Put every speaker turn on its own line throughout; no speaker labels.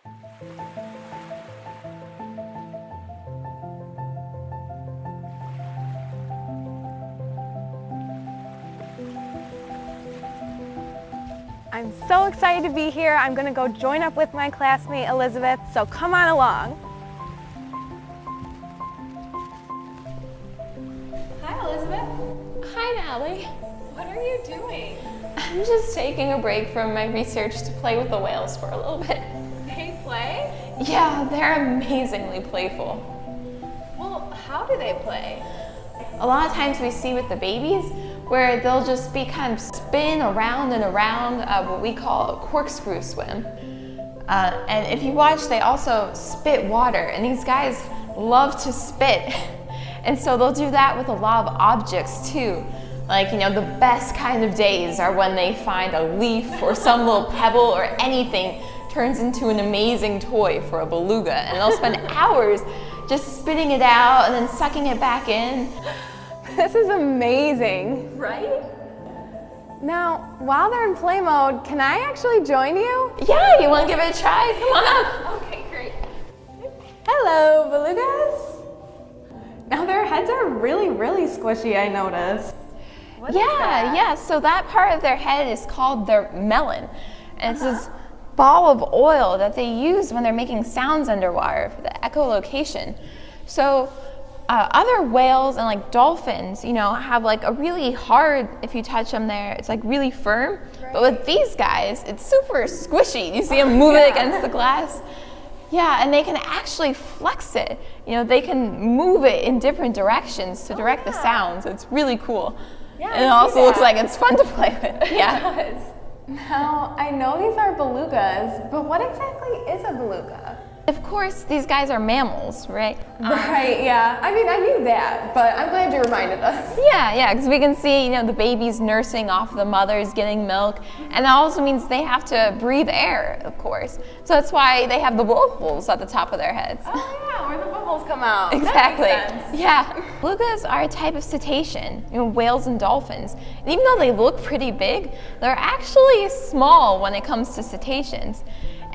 I'm so excited to be here. I'm gonna go join up with my classmate Elizabeth, so come on along. Hi Elizabeth.
Hi Natalie.
What are you doing?
I'm just taking a break from my research to play with the whales for a little bit.
They play?
Yeah, they're amazingly playful.
Well, how do they play?
A lot of times we see with the babies where they'll just be kind of spin around and around what we call a corkscrew swim. And if you watch, they also spit water, and these guys love to spit. And so they'll do that with a lot of objects too. Like, you know, the best kind of days are when they find a leaf or some little pebble or anything turns into an amazing toy for a beluga, and they'll spend hours just spitting it out and then sucking it back in.
This is amazing.
Right?
Now, while they're in play mode, can I actually join you?
Yeah, you want to give it a try? Come on up.
Okay, great. Hello, belugas. Now their heads are really squishy, I noticed. What is that?
Yeah, so that part of their head is called their melon. And it's this ball of oil that they use when they're making sounds underwater for the echolocation. So other whales and like dolphins, you know, have like a really hard, if you touch them there, it's like really firm. Right. But with these guys, it's super squishy. You see them move it against the glass. Yeah, and they can actually flex it. You know, they can move it in different directions to direct the sounds. It's really cool.
Yeah,
and it also looks like it's fun to play with. Yeah.
It does. Now, I know these are belugas, but what exactly is a beluga?
Of course, these guys are mammals, right?
Right, yeah. I mean, I knew that, but I'm glad you reminded us.
Yeah, because we can see, you know, the babies nursing off the mothers, getting milk, and that also means they have to breathe air, of course. So that's why they have the blowholes at the top of their heads.
Oh yeah, where the bubbles come out.
Exactly.
That makes sense.
Yeah. Belugas are a type of cetacean, you know, whales and dolphins. And even though they look pretty big, they're actually small when it comes to cetaceans.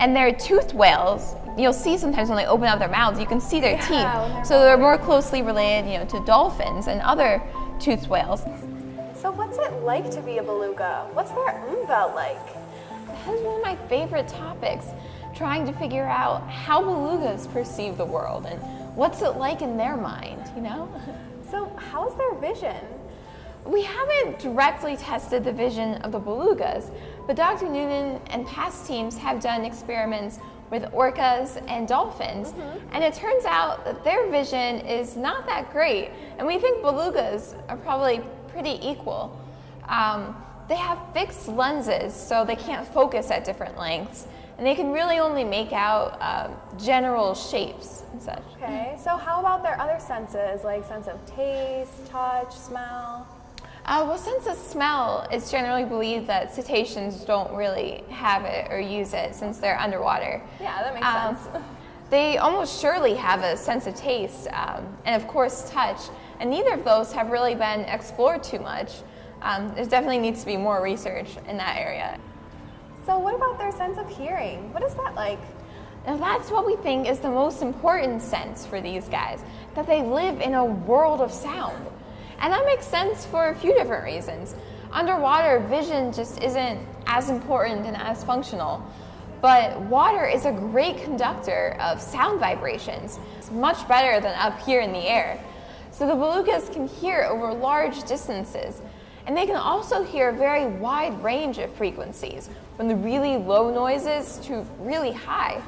And they're toothed whales. You'll see sometimes when they open up their mouths, you can see their teeth. So they're more closely related, you know, to dolphins and other toothed whales.
So what's it like to be a beluga? What's their umvelt like?
That is one of my favorite topics, trying to figure out how belugas perceive the world and what's it like in their mind, you know?
So how's their vision?
We haven't directly tested the vision of the belugas, but Dr. Noonan and past teams have done experiments with orcas and dolphins, and it turns out that their vision is not that great, and we think belugas are probably pretty equal. They have fixed lenses, so they can't focus at different lengths, and they can really only make out general shapes and such.
Okay, so how about their other senses, like sense of taste, touch, smell?
Well, sense of smell, it's generally believed that cetaceans don't really have it or use it since they're underwater.
Yeah, that makes sense.
They almost surely have a sense of taste and of course touch, and neither of those have really been explored too much. There definitely needs to be more research in that area.
So what about their sense of hearing? What is that like?
Now that's what we think is the most important sense for these guys, that they live in a world of sound. And that makes sense for a few different reasons. Underwater, vision just isn't as important and as functional, but water is a great conductor of sound vibrations. It's much better than up here in the air. So the belugas can hear over large distances, and they can also hear a very wide range of frequencies, from the really low noises to really high.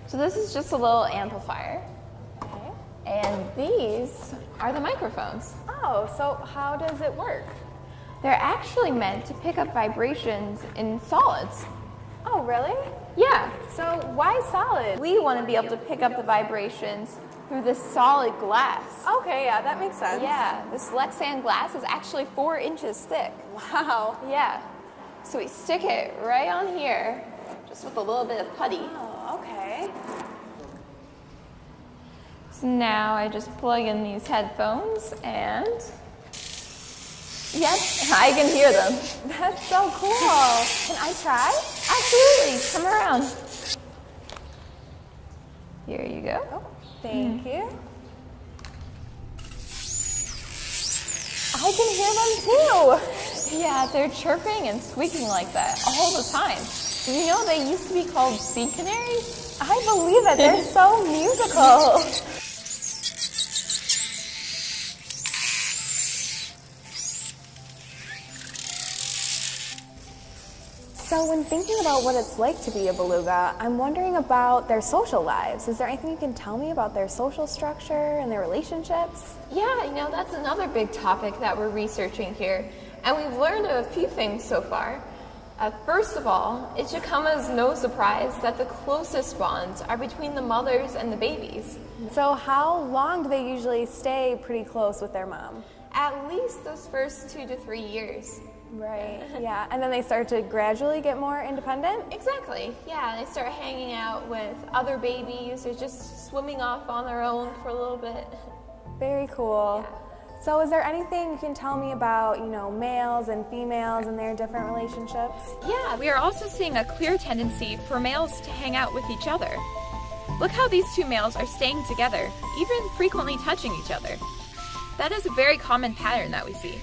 So this is just a little amplifier. And these are the microphones.
Oh, so how does it work?
They're actually meant to pick up vibrations in solids.
Oh, really?
Yeah.
So why solid?
We want to be able to pick up the vibrations through this solid glass.
Okay, yeah, that makes sense.
Yeah, this Lexan glass is actually 4 inches thick.
Wow.
Yeah. So we stick it right on here, just with a little bit of putty.
Oh, okay.
So now I just plug in these headphones and Yep, I can hear them.
That's so cool. Can I try?
Absolutely, come around. Here you go.
Oh, thank you. I can hear them too.
Yeah, they're chirping and squeaking like that all the time. Did you know they used to be called sea canaries?
I believe it. They're so musical. So when thinking about what it's like to be a beluga, I'm wondering about their social lives. Is there anything you can tell me about their social structure and their relationships?
Yeah, you know, that's another big topic that we're researching here. And we've learned a few things so far. First of all, it should come as no surprise that the closest bonds are between the mothers and the babies.
So how long do they usually stay pretty close with their mom?
At least those first 2 to 3 years.
Right, yeah. And then they start to gradually get more independent?
Exactly, yeah. They start hanging out with other babies or just swimming off on their own for a little bit.
Very cool.
Yeah.
So is there anything you can tell me about, males and females and their different relationships?
Yeah, we are also seeing a clear tendency for males to hang out with each other. Look how these two males are staying together, even frequently touching each other. That is a very common pattern that we see.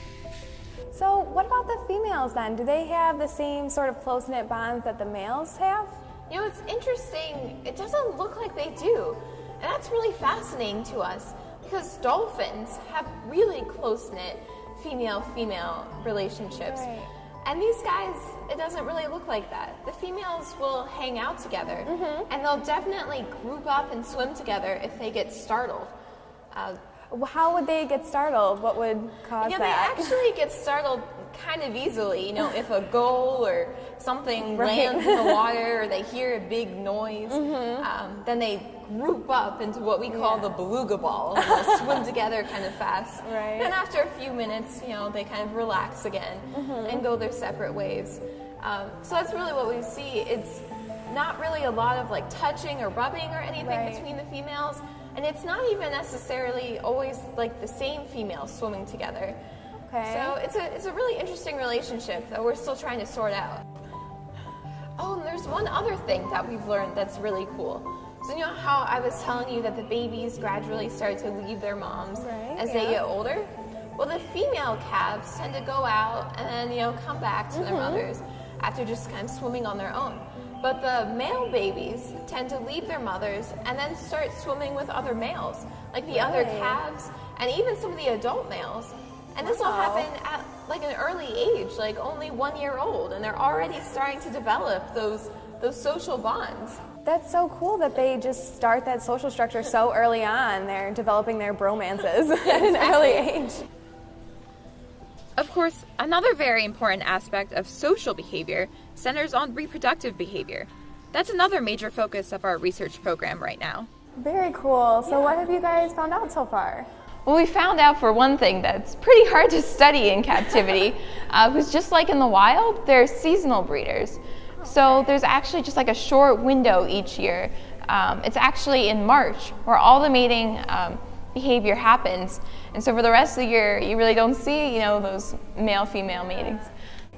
So what about the females then? Do they have the same sort of close-knit bonds that the males have?
You know, it's interesting. It doesn't look like they do. And that's really fascinating to us because dolphins have really close-knit female-female relationships.
Right.
And these guys, it doesn't really look like that. The females will hang out together and they'll definitely group up and swim together if they get startled.
How would they get startled? What would cause that?
They actually get startled kind of easily. If a gull or something lands in the water or they hear a big noise, then they group up into what we call the beluga ball. And they'll swim together kind of fast.
Right.
Then after a few minutes, they kind of relax again and go their separate ways. So that's really what we see. It's not really a lot of like touching or rubbing or anything between the females. And it's not even necessarily always like the same females swimming together.
Okay.
So it's a really interesting relationship that we're still trying to sort out. Oh, and there's one other thing that we've learned that's really cool. So you know how I was telling you that the babies gradually start to leave their moms as they get older? Well, the female calves tend to go out and then come back to their mothers after just kind of swimming on their own. But the male babies tend to leave their mothers and then start swimming with other males, like the other calves and even some of the adult males. And this will happen at like an early age, like only 1 year old, and they're already starting to develop those social bonds.
That's so cool that they just start that social structure so early on. They're developing their bromances at an early age.
Of course, another very important aspect of social behavior centers on reproductive behavior. That's another major focus of our research program right now.
Very cool. So what have you guys found out so far?
Well, we found out for one thing that's pretty hard to study in captivity, because just like in the wild, they're seasonal breeders. So there's actually just like a short window each year. It's actually in March where all the mating behavior happens. And so for the rest of the year, you really don't see, those male-female matings.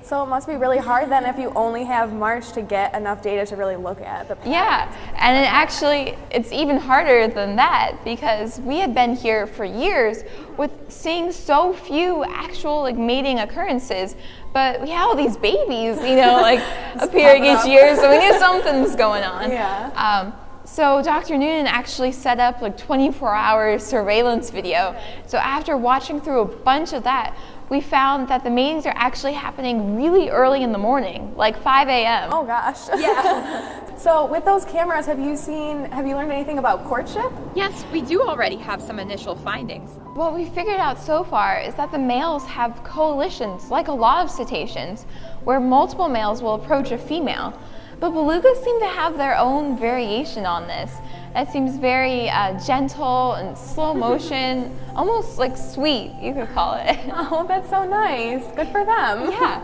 So it must be really hard then if you only have March to get enough data to really look at the patterns.
Yeah, and it's even harder than that because we had been here for years with seeing so few actual mating occurrences, but we had all these babies, appearing each year, so we knew something's going on.
Yeah.
So Dr. Noonan actually set up 24-hour surveillance video. So after watching through a bunch of that, we found that the matings are actually happening really early in the morning, like 5 a.m.
Oh gosh. Yeah. So with those cameras, have you learned anything about courtship?
Yes, we do already have some initial findings.
What we figured out so far is that the males have coalitions, like a lot of cetaceans, where multiple males will approach a female. But belugas seem to have their own variation on this. That seems very gentle and slow motion, almost like sweet, you could call it.
Oh, that's so nice. Good for them.
Yeah.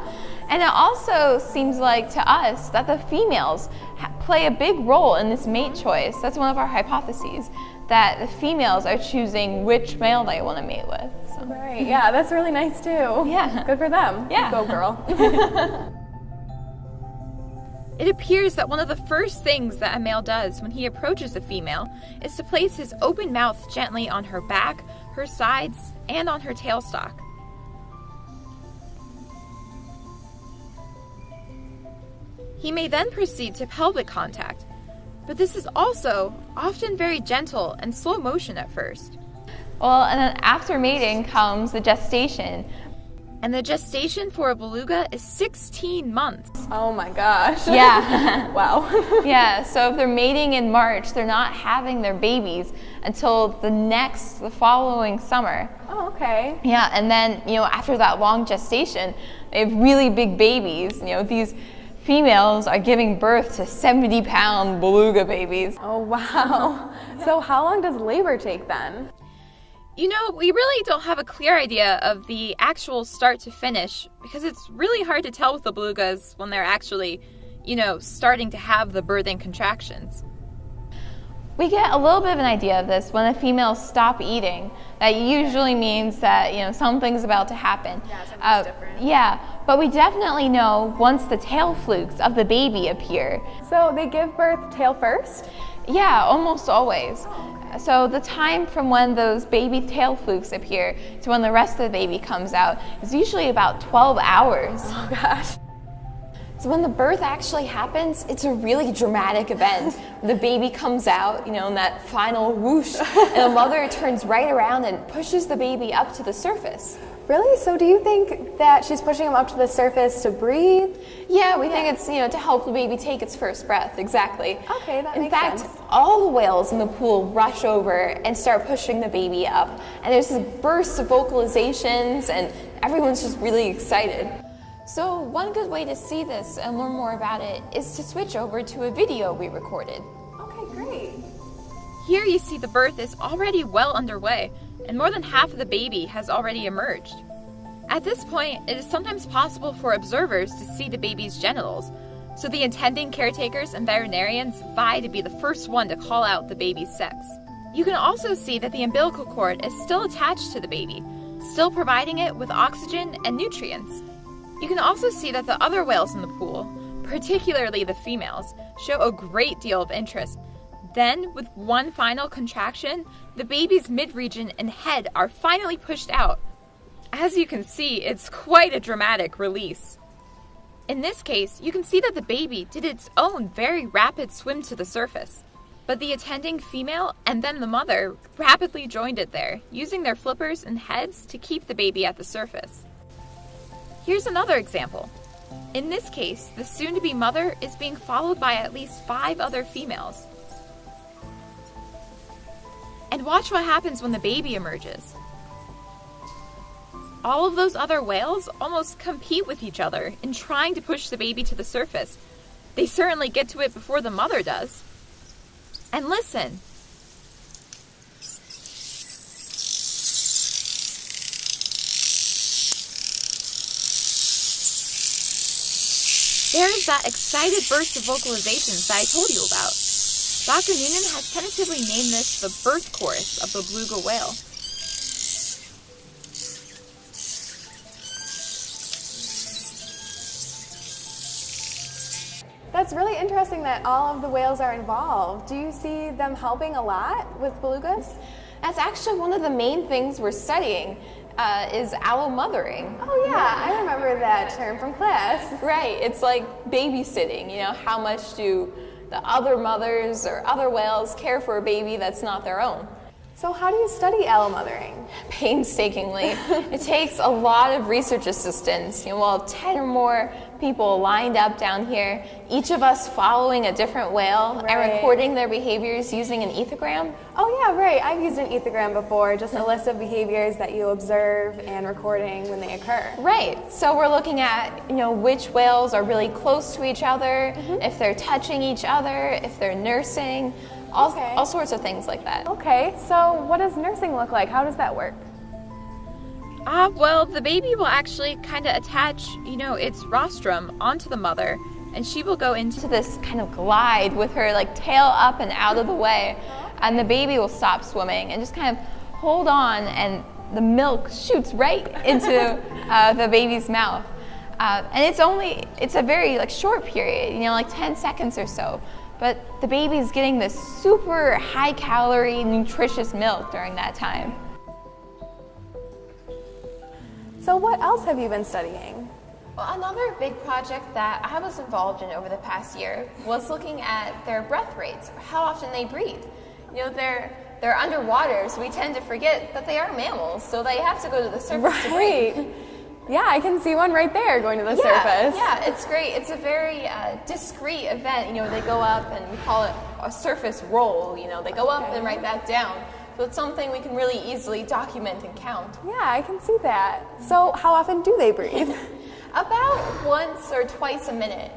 And it also seems like to us that the females play a big role in this mate choice. That's one of our hypotheses, that the females are choosing which male they want to mate with. So.
Right, yeah, that's really nice too.
Yeah.
Good for them.
Yeah.
Go girl.
It appears that one of the first things that a male does when he approaches a female is to place his open mouth gently on her back, her sides, and on her tailstock. He may then proceed to pelvic contact, but this is also often very gentle and slow motion at first.
Well, and then after mating comes the gestation.
And the gestation for a beluga is 16 months.
Oh my gosh.
Yeah.
Wow.
Yeah, so if they're mating in March, they're not having their babies until the following summer.
Oh, okay.
Yeah, and then, after that long gestation, they have really big babies. These females are giving birth to 70-pound beluga babies.
Oh, wow. So how long does labor take then?
We really don't have a clear idea of the actual start to finish because it's really hard to tell with the belugas when they're actually, starting to have the birthing contractions.
We get a little bit of an idea of this when the females stop eating. That usually means that, something's about to happen.
Yeah, something's different.
Yeah, but we definitely know once the tail flukes of the baby appear.
So they give birth tail first?
Yeah, almost always. So the time from when those baby tail flukes appear to when the rest of the baby comes out is usually about 12 hours.
Oh gosh.
So when the birth actually happens, it's a really dramatic event. The baby comes out, in that final whoosh, and the mother turns right around and pushes the baby up to the surface.
Really? So do you think that she's pushing him up to the surface to breathe?
Yeah, we think it's, to help the baby take its first breath, exactly.
Okay, that makes
sense.
sense.
In fact, all the whales in the pool rush over and start pushing the baby up. And there's this burst of vocalizations, and everyone's just really excited. So one good way to see this and learn more about it is to switch over to a video we recorded.
Okay, great.
Here you see the birth is already well underway, and more than half of the baby has already emerged. At this point, it is sometimes possible for observers to see the baby's genitals, so the attending caretakers and veterinarians vie to be the first one to call out the baby's sex. You can also see that the umbilical cord is still attached to the baby, still providing it with oxygen and nutrients. You can also see that the other whales in the pool, particularly the females, show a great deal of interest. Then, with one final contraction, the baby's midregion and head are finally pushed out. As you can see, it's quite a dramatic release. In this case, you can see that the baby did its own very rapid swim to the surface, but the attending female and then the mother rapidly joined it there, using their flippers and heads to keep the baby at the surface. Here's another example. In this case, the soon-to-be mother is being followed by at least 5 other females. And watch what happens when the baby emerges. All of those other whales almost compete with each other in trying to push the baby to the surface. They certainly get to it before the mother does. And listen. There is that excited burst of vocalizations that I told you about. Dr. Noonan has tentatively named this the birth chorus of the beluga whale.
That's really interesting that all of the whales are involved. Do you see them helping a lot with belugas?
That's actually one of the main things we're studying, is allomothering.
Oh yeah, I remember that term from class.
Right, it's like babysitting, how much do the other mothers or other whales care for a baby that's not their own?
So how do you study allomothering?
Painstakingly. It takes a lot of research assistants. We'll have 10 or more people lined up down here, each of us following a different whale and recording their behaviors using an ethogram.
Oh yeah, right. I've used an ethogram before, just a list of behaviors that you observe and recording when they occur.
Right. So we're looking at, which whales are really close to each other, if they're touching each other, if they're nursing, all sorts of things like that.
Okay, so what does nursing look like? How does that work?
Well, the baby will actually kind of attach, its rostrum onto the mother, and she will go into
this kind of glide with her tail up and out of the way, and the baby will stop swimming and just kind of hold on, and the milk shoots right into the baby's mouth. And it's a very short period, like 10 seconds or so. But the baby's getting this super high calorie, nutritious milk during that time.
So what else have you been studying?
Well, another big project that I was involved in over the past year was looking at their breath rates, how often they breathe. They're underwater, so we tend to forget that they are mammals, so they have to go to the surface to breathe.
Yeah, I can see one right there going to the surface.
Yeah, it's great. It's a very discreet event. They go up, and we call it a surface roll. They go up and write that down. So it's something we can really easily document and count.
Yeah, I can see that. So how often do they breathe?
About once or twice a minute,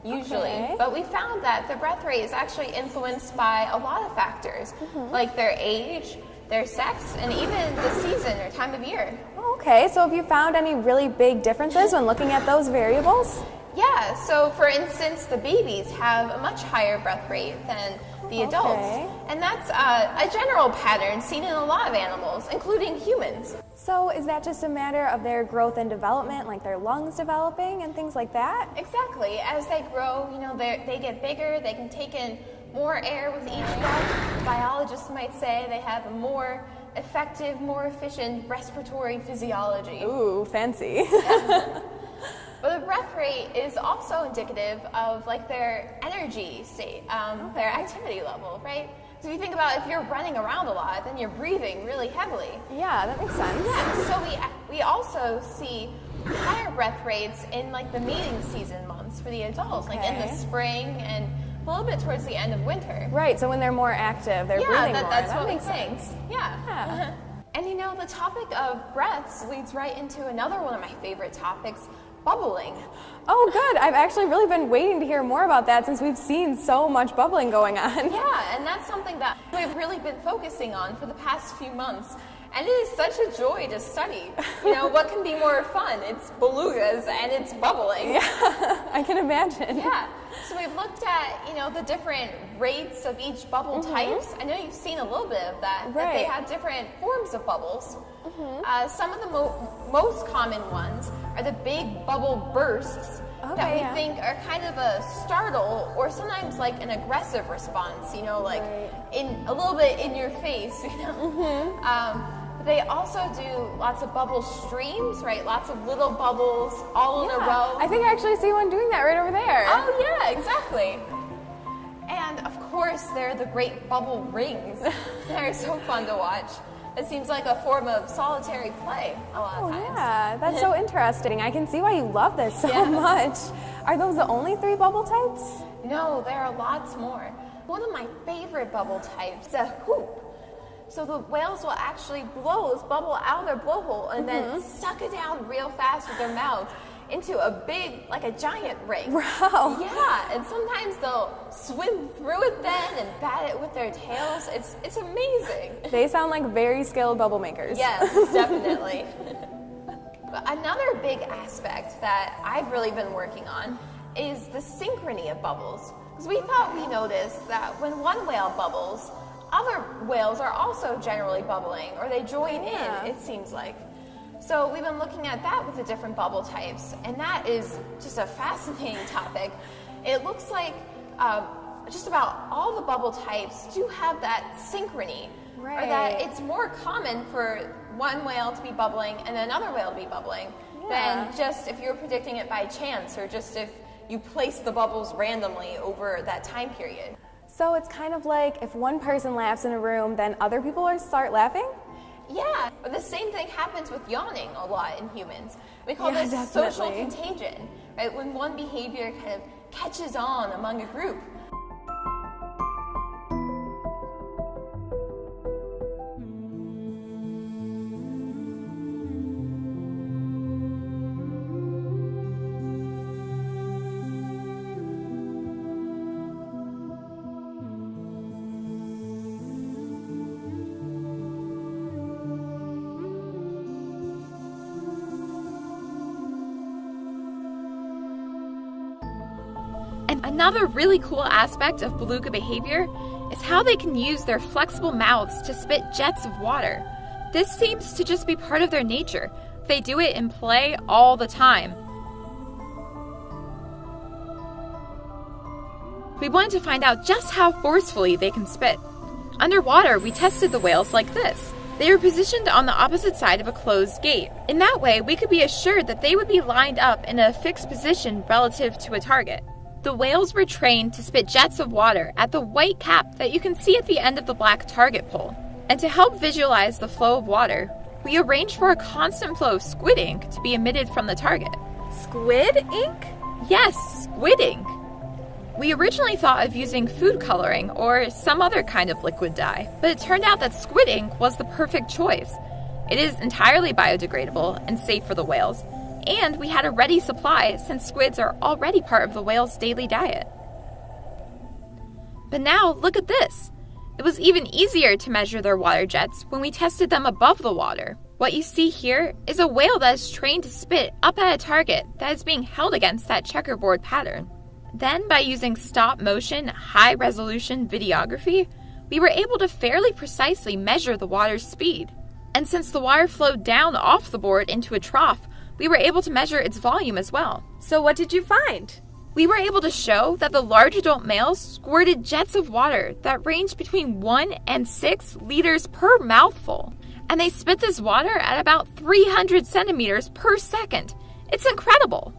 usually.
Okay.
But we found that their breath rate is actually influenced by a lot of factors, like their age, their sex, and even the season or time of year.
Okay, so have you found any really big differences when looking at those variables?
Yeah, so for instance, the babies have a much higher breath rate than the adults. And that's a general pattern seen in a lot of animals, including humans.
So is that just a matter of their growth and development, like their lungs developing and things like that?
Exactly. As they grow, they get bigger, they can take in more air with each breath. Biologists might say they have a more effective, more efficient respiratory physiology.
Ooh, fancy.
But the breath rate is also indicative of their energy state, their activity level, right? So if you think about if you're running around a lot, then you're breathing really heavily.
Yeah, that makes sense.
Yeah, so we also see higher breath rates in the mating season months for the adults, in the spring and a little bit towards the end of winter.
Right, so when they're more active, they're breathing more.
That's
that
what
makes
we think.
sense.
Yeah. And the topic of breaths leads right into another one of my favorite topics, bubbling.
Oh, good. I've actually really been waiting to hear more about that since we've seen so much bubbling going on.
Yeah, and that's something that we've really been focusing on for the past few months. And it is such a joy to study. What can be more fun? It's belugas and it's bubbling.
Yeah, I can imagine.
Yeah. So we've looked at, the different rates of each bubble types. I know you've seen a little bit of that, that they have different forms of bubbles. Some of the most common ones are the big bubble bursts that we think are kind of a startle or sometimes an aggressive response, in a little bit in your face, They also do lots of bubble streams, right? Lots of little bubbles all in a row.
I think I actually see one doing that right over there.
Oh yeah, exactly. And of course, there are the great bubble rings. They're so fun to watch. It seems like a form of solitary play a lot of times.
Yeah, that's so interesting. I can see why you love this so much. Are those the only 3 bubble types?
No, there are lots more. One of my favorite bubble types is a hoop. So the whales will actually blow this bubble out of their blowhole and then suck it down real fast with their mouths into a big, a giant ring.
Wow.
Yeah, and sometimes they'll swim through it then and bat it with their tails. It's amazing.
They sound like very skilled bubble makers.
Yes, definitely. But another big aspect that I've really been working on is the synchrony of bubbles. Because we thought we noticed that when one whale bubbles, other whales are also generally bubbling, or they join in, it seems like. So we've been looking at that with the different bubble types, and that is just a fascinating topic. It looks like just about all the bubble types do have that synchrony, or that it's more common for one whale to be bubbling and another whale to be bubbling than just if you're predicting it by chance, or just if you place the bubbles randomly over that time period.
So it's kind of like if one person laughs in a room, then other people start laughing?
Yeah, but the same thing happens with yawning a lot in humans. We call this social contagion, right? When one behavior kind of catches on among a group.
And another really cool aspect of beluga behavior is how they can use their flexible mouths to spit jets of water. This seems to just be part of their nature. They do it in play all the time. We wanted to find out just how forcefully they can spit. Underwater, we tested the whales like this. They were positioned on the opposite side of a closed gate. In that way, we could be assured that they would be lined up in a fixed position relative to a target. The whales were trained to spit jets of water at the white cap that you can see at the end of the black target pole. And to help visualize the flow of water, we arranged for a constant flow of squid ink to be emitted from the target.
Squid ink?
Yes, squid ink. We originally thought of using food coloring or some other kind of liquid dye, but it turned out that squid ink was the perfect choice. It is entirely biodegradable and safe for the whales, and we had a ready supply since squids are already part of the whale's daily diet. But now, look at this. It was even easier to measure their water jets when we tested them above the water. What you see here is a whale that is trained to spit up at a target that is being held against that checkerboard pattern. Then, by using stop-motion, high-resolution videography, we were able to fairly precisely measure the water's speed. And since the water flowed down off the board into a trough, we were able to measure its volume as well.
So what did you find?
We were able to show that the large adult males squirted jets of water that ranged between 1 and 6 liters per mouthful. And they spit this water at about 300 centimeters per second. It's incredible!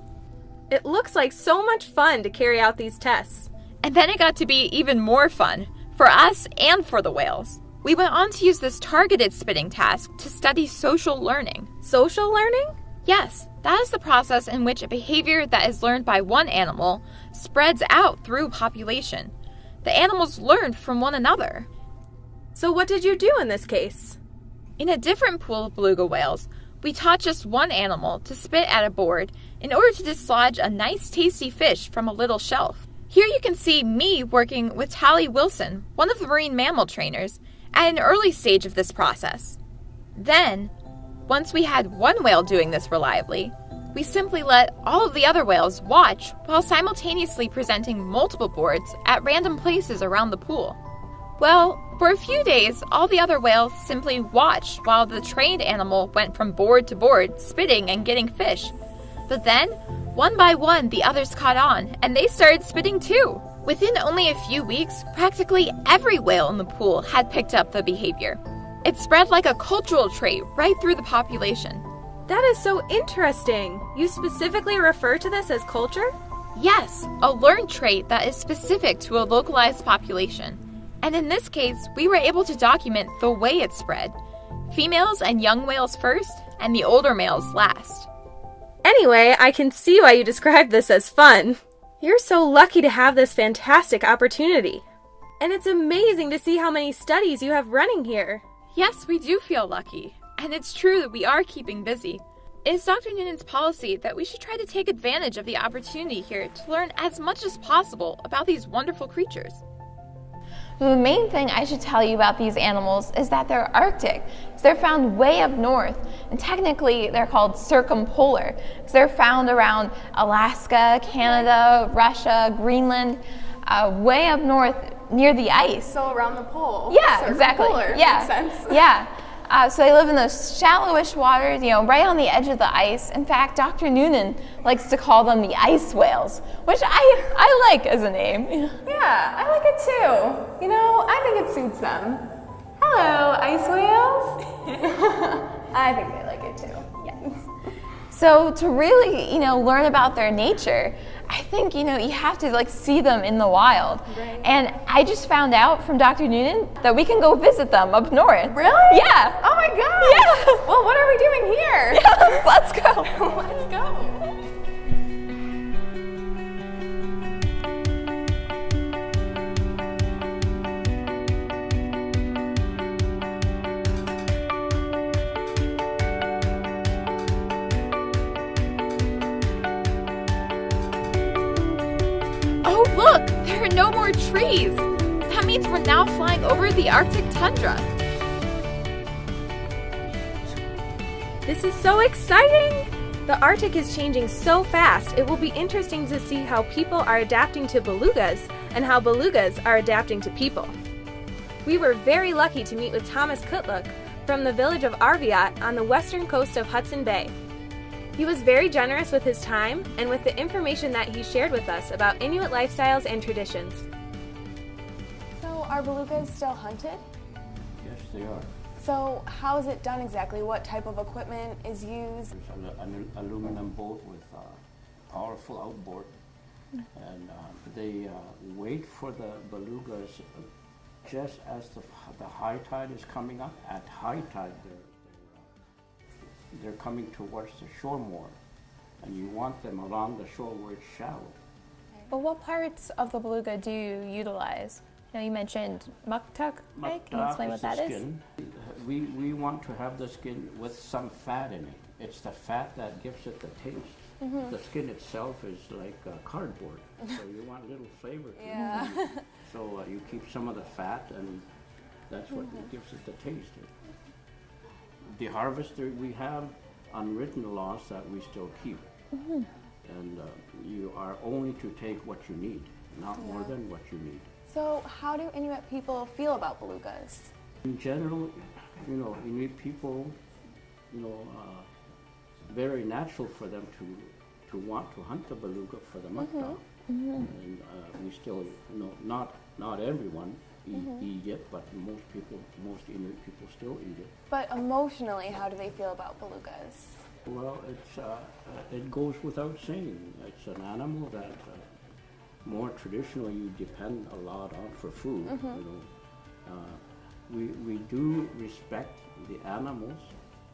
It looks like so much fun to carry out these tests.
And then it got to be even more fun, for us and for the whales. We went on to use this targeted spitting task to study social learning.
Social learning?
Yes, that is the process in which a behavior that is learned by one animal spreads out through a population. The animals learned from one another.
So what did you do in this case?
In a different pool of beluga whales, we taught just one animal to spit at a board in order to dislodge a nice tasty fish from a little shelf. Here you can see me working with Tally Wilson, one of the marine mammal trainers, at an early stage of this process. Then, once we had one whale doing this reliably, we simply let all of the other whales watch while simultaneously presenting multiple boards at random places around the pool. Well, for a few days, all the other whales simply watched while the trained animal went from board to board, spitting and getting fish. But then, one by one, the others caught on, and they started spitting too. Within only a few weeks, practically every whale in the pool had picked up the behavior. It spread like a cultural trait right through the population.
That is so interesting. You specifically refer to this as culture?
Yes, a learned trait that is specific to a localized population. And in this case, we were able to document the way it spread. Females and young whales first, and the older males last.
Anyway, I can see why you described this as fun. You're so lucky to have this fantastic opportunity. And it's amazing to see how many studies you have running here.
Yes, we do feel lucky. And it's true that we are keeping busy. It is Dr. Noonan's policy that we should try to take advantage of the opportunity here to learn as much as possible about these wonderful creatures.
The main thing I should tell you about these animals is that they're Arctic. So they're found way up north, and technically they're called circumpolar because they're found around Alaska, Canada, Russia, Greenland, way up north near the ice.
So around the pole.
Yeah, exactly. Yeah,
makes sense.
Yeah. So they live in those shallowish waters, right on the edge of the ice. In fact, Dr. Noonan likes to call them the ice whales, which I like as a name.
Yeah, I like it too. I think it suits them. Hello, ice whales. I think they like it too. Yes.
So to really, learn about their nature, I think, you have to see them in the wild.
Right.
And I just found out from Dr. Noonan that we can go visit them up north.
Really?
Yeah.
Oh my god.
Yeah.
Well, what are we doing here?
Yeah, let's go.
Let's go.
Oh look, there are no more trees. That means we're now flying over the Arctic tundra.
This is so exciting! The Arctic is changing so fast, it will be interesting to see how people are adapting to belugas and how belugas are adapting to people. We were very lucky to meet with Thomas Kutluck from the village of Arviat on the western coast of Hudson Bay. He was very generous with his time and with the information that he shared with us about Inuit lifestyles and traditions.
So are belugas still hunted?
Yes, they are.
So how is it done exactly? What type of equipment is used?
There's an aluminum boat with a powerful outboard, and they wait for the belugas just as the high tide is coming up. At high tide, they're coming towards the shore more, and you want them along the shore where it's shallow.
But what parts of the beluga do you utilize? You mentioned muktuk, right? Can you explain what that is?
We want to have the skin with some fat in it. It's the fat that gives it the taste. The skin itself is like cardboard, so you want little flavor to it. So you keep some of the fat, and that's what gives it the taste. The harvester, we have unwritten laws that we still keep, and you are only to take what you need, not more than what you need.
So how do Inuit people feel about belugas?
In general, Inuit people, very natural for them to want to hunt the beluga for the mukta. And we still, not everyone eat it, but most Inuit people still eat it.
But emotionally, how do they feel about belugas?
Well, it goes without saying. It's an animal that more traditionally you depend a lot on for food. We do respect the animals,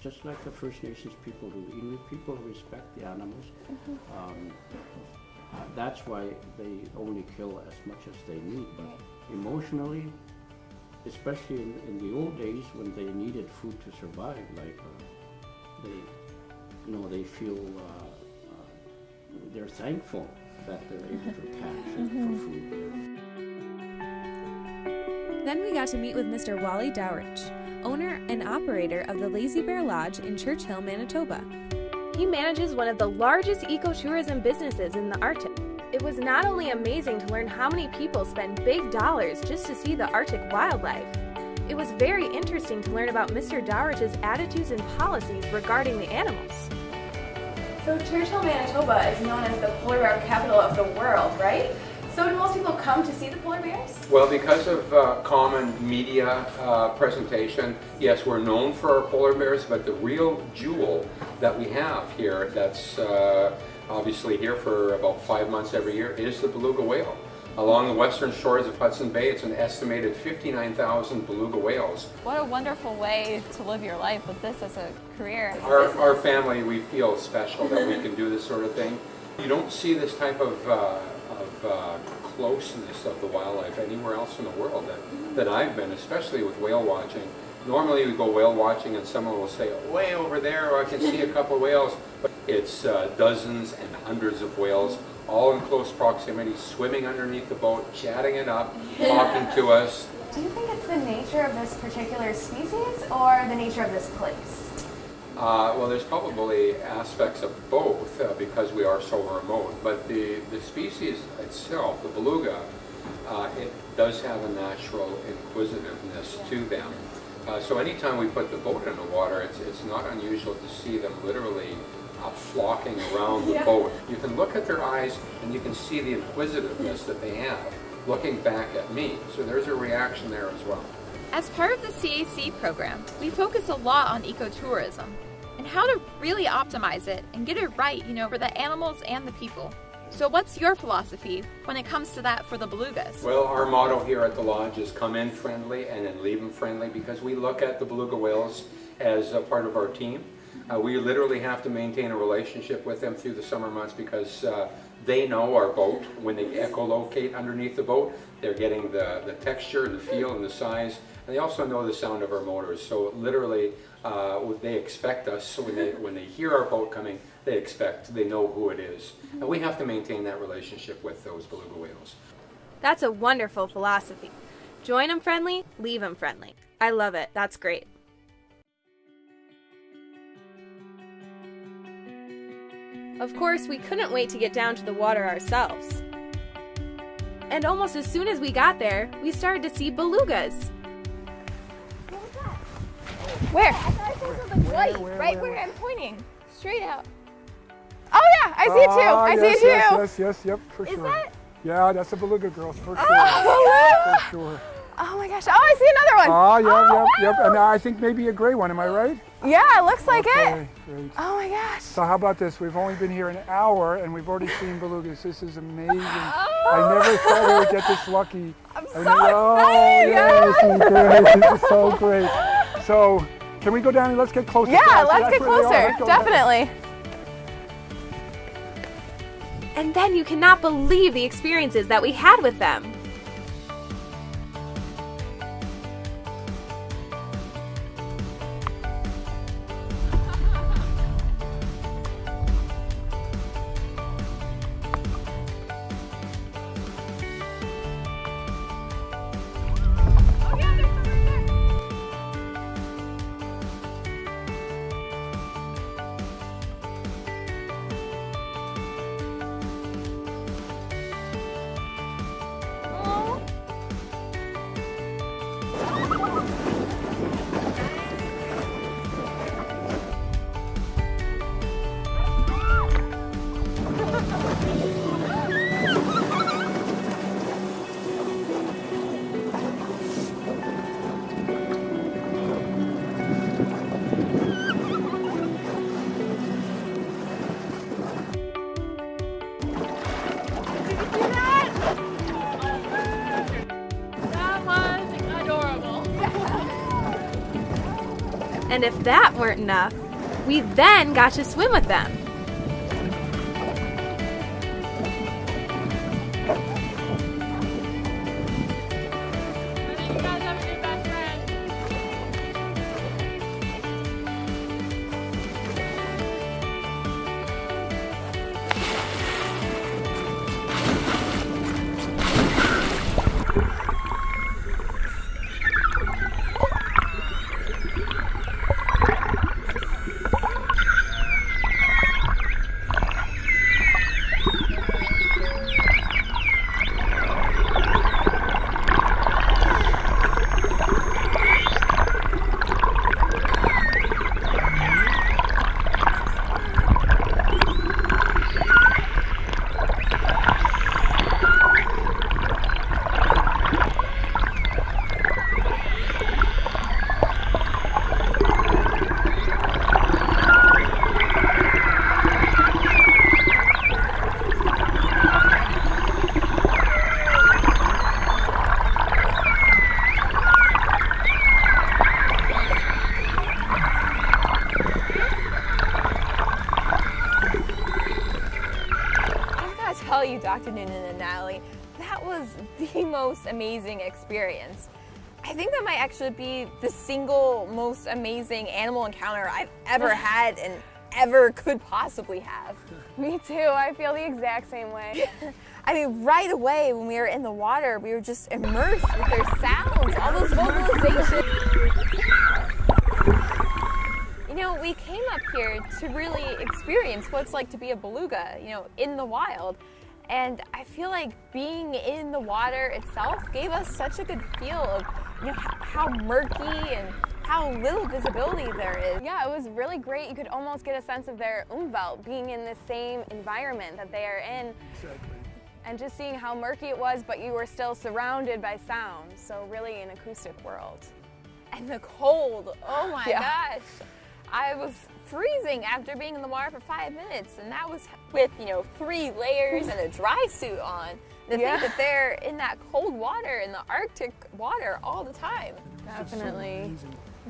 just like the First Nations people do. Inuit people respect the animals. That's why they only kill as much as they need. But emotionally, especially in the old days when they needed food to survive, like they feel they're thankful that they're able to catch it for food.
Then we got to meet with Mr. Wally Dowrich, owner and operator of the Lazy Bear Lodge in Church Hill, Manitoba. He manages one of the largest ecotourism businesses in the Arctic. It was not only amazing to learn how many people spend big dollars just to see the Arctic wildlife, it was very interesting to learn about Mr. Dowrich's attitudes and policies regarding the animals. So Church Hill, Manitoba is known as the polar bear capital of the world, right? So do most people come to see the polar bears?
Well, because of common media presentation, yes, we're known for our polar bears, but the real jewel that we have here that's obviously here for about 5 months every year is the beluga whale. Along the western shores of Hudson Bay, it's an estimated 59,000 beluga whales.
What a wonderful way to live your life with this as a career.
Our family, we feel special that we can do this sort of thing. You don't see this type of closeness of the wildlife anywhere else in the world that I've been, especially with whale watching. Normally we go whale watching and someone will say, way over there, I can see a couple of whales. But it's dozens and hundreds of whales, all in close proximity, swimming underneath the boat, chatting it up, talking to us.
Do you think it's the nature of this particular species or the nature of this place?
Well, there's probably aspects of both because we are so remote. But the species itself, the beluga, it does have a natural inquisitiveness to them. So anytime we put the boat in the water, it's not unusual to see them literally flocking around the boat. You can look at their eyes and you can see the inquisitiveness that they have looking back at me. So there's a reaction there as well.
As part of the CAC program, we focus a lot on ecotourism and how to really optimize it and get it right, for the animals and the people. So what's your philosophy when it comes to that for the belugas?
Well, our motto here at the lodge is come in friendly and then leave them friendly, because we look at the beluga whales as a part of our team. We literally have to maintain a relationship with them through the summer months because they know our boat. When they echolocate underneath the boat, they're getting the texture, the feel, and the size. And they also know the sound of our motors. So literally, they expect us. So when they hear our boat coming, they know who it is. And we have to maintain that relationship with those beluga whales.
That's a wonderful philosophy. Join them friendly, leave them friendly. I love it. That's great. Of course, we couldn't wait to get down to the water ourselves. And almost as soon as we got there, we started to see belugas.
Where?
White, right
where?
where I'm pointing. Straight out.
Oh yeah, I see it too. I see it too.
Yes, yep, for sure.
that?
Yeah, that's a beluga, girls, for sure.
Oh,
For sure.
oh my gosh. Oh, I see another one.
Oh, yep. And I think maybe a gray one, am I right?
Yeah, it looks like
Okay,
it.
great.
Oh my gosh.
So how about this? We've only been here an hour and we've already seen belugas. This is amazing. I never thought we would get this lucky.
I'm so
excited. Yes, this is great. This is so great. So can we go down and let's get closer?
Yeah,
guys?
let's
That's
get
where they are.
closer.
Let's go down.
Definitely.
And then you cannot believe the experiences that we had with them. And if that weren't enough, we then got to swim with them.
Tell you, Dr. Noonan and Natalie, that was the most amazing experience. I think that might actually be the single most amazing animal encounter I've ever had and ever could possibly have.
Me too, I feel the exact same way.
I mean, right away when we were in the water, we were just immersed with their sounds, all those vocalizations. You know, we came up here to really experience what it's like to be a beluga, you know, in the wild. And I feel like being in the water itself gave us such a good feel of, you know, how murky and how little visibility there is.
Yeah, it was really great. You could almost get a sense of their umwelt, being in the same environment that they are in.
Exactly.
And just seeing how murky it was, but you were still surrounded by sound. So really an acoustic world.
And the cold, oh my
Yeah.
gosh. I was freezing after being in the water for 5 minutes, and that was with, you know, 3 layers and a dry suit on. To think that they're in that cold water, in the Arctic water all the time.
Definitely.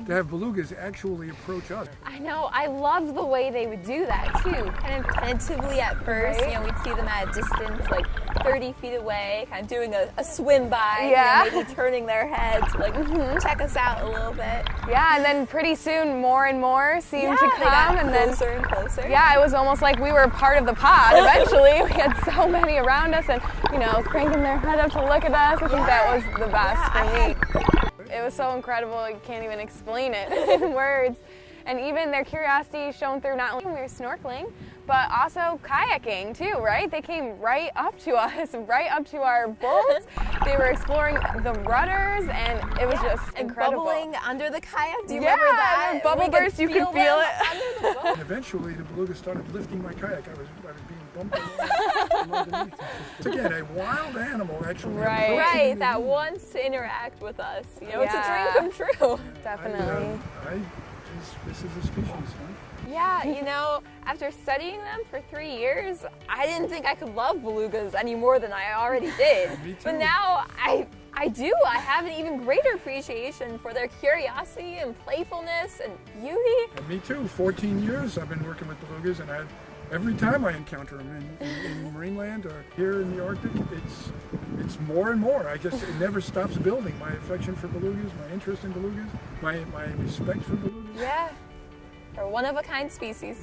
To have belugas actually approach us.
I know, I love the way they would do that too. Kind of tentatively at first, you know, we'd see them at a distance, like 30 feet away, kind of doing a swim by,
Yeah.
you know, maybe turning their heads, like check us out a little bit.
Yeah, and then pretty soon more and more seemed to
They got
come, and then
closer and closer.
yeah, it was almost like we were part of the pod. Eventually, we had so many around us, and you know, cranking their head up to look at us. I think that was the best for me. It was so incredible. You can't even explain it in words. And even their curiosity shone through not only when we were snorkeling, but also kayaking too, right? They came right up to us, right up to our boats. They were exploring the rudders, and it was just incredible.
Bubbling under the kayak. Do you
Yeah,
remember that?
the bubble
We could
burst, you could feel
them
it.
under the boat.
And eventually, the beluga started lifting my kayak. I was being bumped along from underneath. It's again a wild animal, actually.
Right.
Right, that wants to interact with us. You know, it's a dream come true.
Definitely.
This is a species, huh?
Yeah, you know, after studying them for 3 years, I didn't think I could love belugas any more than I already did.
Me too.
But now I do. I have an even greater appreciation for their curiosity and playfulness and beauty.
And me too. 14 years I've been working with belugas, and every time I encounter them in Marineland or here in the Arctic, it's more and more. It never stops building. My affection for belugas, my interest in belugas, my respect for belugas.
Yeah, they're one of a kind species.